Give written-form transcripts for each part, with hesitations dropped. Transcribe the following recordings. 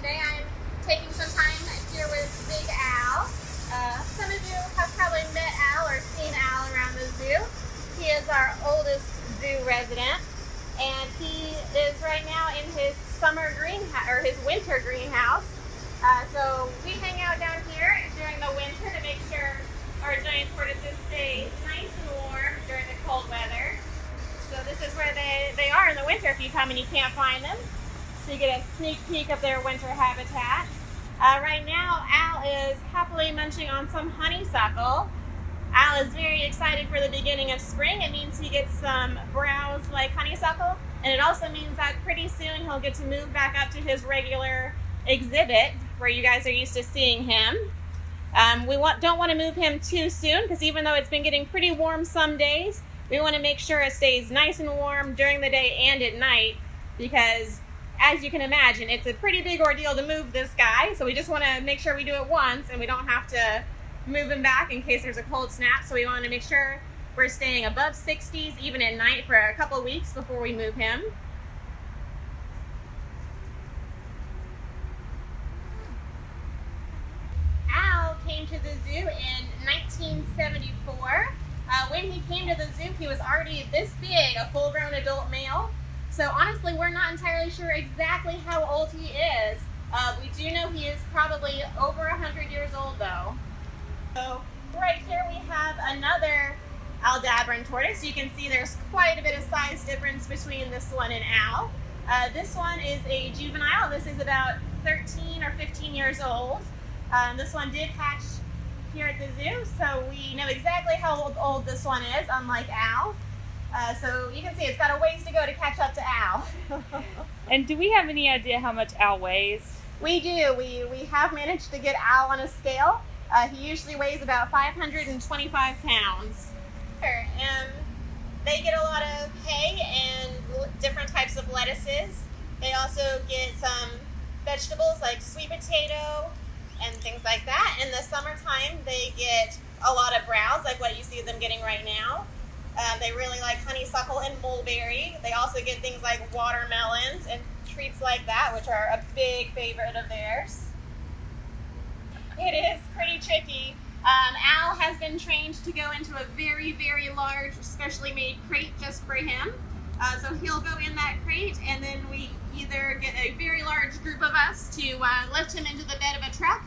Today I'm taking some time here with Big Al. Some of you have probably met Al or seen Al around the zoo. He is our oldest zoo resident, and he is right now in his summer greenhouse, or his winter greenhouse. So we hang out down here during the winter to make sure our giant tortoises stay nice and warm during the cold weather. So this is where they are in the winter if you come and you can't find them. So you get a sneak peek of their winter habitat. Right now, Al is happily munching on some honeysuckle. Al is very excited for the beginning of spring. It means he gets some browse like honeysuckle, and it also means that pretty soon he'll get to move back up to his regular exhibit where you guys are used to seeing him. We don't want to move him too soon because even though it's been getting pretty warm some days, we want to make sure it stays nice and warm during the day and at night, because as you can imagine, it's a pretty big ordeal to move this guy. So we just want to make sure we do it once and we don't have to move him back in case there's a cold snap. So we want to make sure we're staying above 60s even at night for a couple weeks before we move him. Al came to the zoo in 1974. When he came to the zoo, he was already this big, a full-grown adult male. So honestly, we're not entirely sure exactly how old he is. We do know he is probably over 100 years old though. So right here we have another Aldabran tortoise. You can see there's quite a bit of size difference between this one and Al. This one is a juvenile. This is about 13 or 15 years old. This one did hatch here at the zoo, so we know exactly how old this one is, unlike Al. So you can see it's got a ways to go to catch up to Al. And do we have any idea how much Al weighs? We do. We have managed to get Al on a scale. He usually weighs about 525 pounds. They get a lot of hay and different types of lettuces. They also get some vegetables like sweet potato and things like that. In the summertime, they get a lot of browse, like what you see them getting right now. They really like honeysuckle and mulberry. They also get things like watermelons and treats like that, which are a big favorite of theirs. It is pretty tricky. Al has been trained to go into a very, very large, specially made crate just for him. So he'll go in that crate, and then we either get a very large group of us to lift him into the bed of a truck,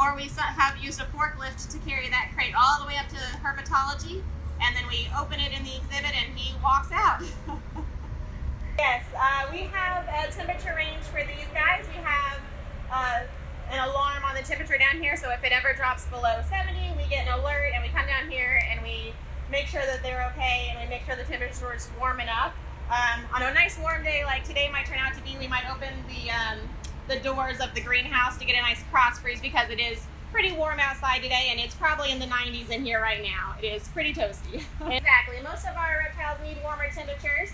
or we have used a forklift to carry that crate all the way up to herpetology, and then we open it in the exhibit and he walks out. Yes, we have a temperature range for these guys. We have an alarm on the temperature down here, so if it ever drops below 70, we get an alert and we come down here and we make sure that they're okay and we make sure the temperature is warm enough. On a nice warm day like today might turn out to be, we might open the doors of the greenhouse to get a nice cross freeze because it is pretty warm outside today and it's probably in the 90s in here right now. It is pretty toasty. Exactly. Most of our reptiles need warmer temperatures.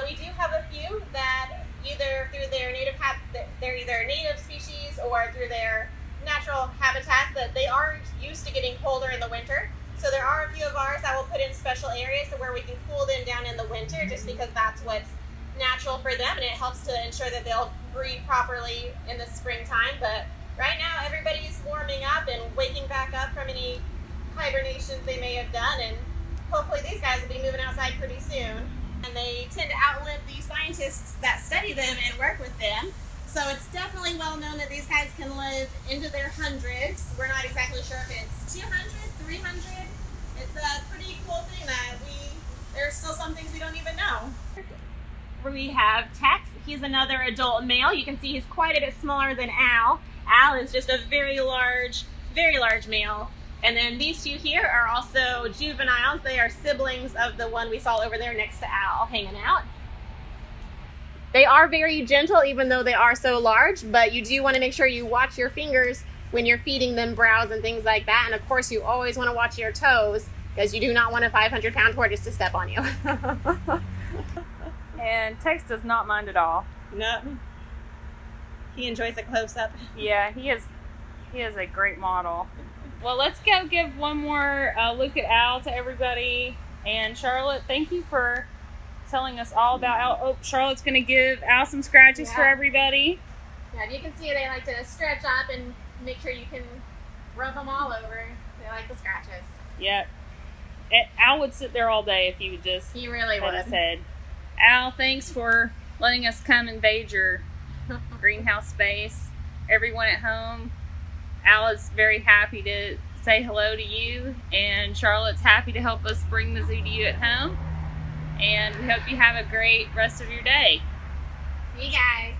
We do have a few that either through their they're either native species or through their natural habitats that they are used to getting colder in the winter. So there are a few of ours that we'll put in special areas where we can cool them down in the winter just because that's what's natural for them and it helps to ensure that they'll breed properly in the springtime. But right now everybody's warming up and waking back up from any hibernations they may have done, and hopefully these guys will be moving outside pretty soon. And they tend to outlive the scientists that study them and work with them. So it's definitely well known that these guys can live into their hundreds. We're not exactly sure if it's 200, 300. It's a pretty cool thing that there's still some things we don't even know. We have Tex. He's another adult male. You can see he's quite a bit smaller than Al. Al is just a very large male. And then these two here are also juveniles. They are siblings of the one we saw over there next to Al hanging out. They are very gentle even though they are so large, but you do want to make sure you watch your fingers when you're feeding them browse and things like that. And of course you always want to watch your toes because you do not want a 500-pound tortoise to step on you. And Tex does not mind at all. No. He enjoys a close-up. Yeah, he is a great model. Well, let's go give one more look at Al to everybody. And Charlotte, thank you for telling us all about Al. Oh, Charlotte's going to give Al some scratches for everybody. Yeah, you can see they like to stretch up and make sure you can rub them all over. They like the scratches. Yep. Al would sit there all day if he would just He really pet would. his head. Al, thanks for letting us come invade your greenhouse space. Everyone at home, Al is very happy to say hello to you, and Charlotte's happy to help us bring the zoo to you at home. And we hope you have a great rest of your day. See you guys.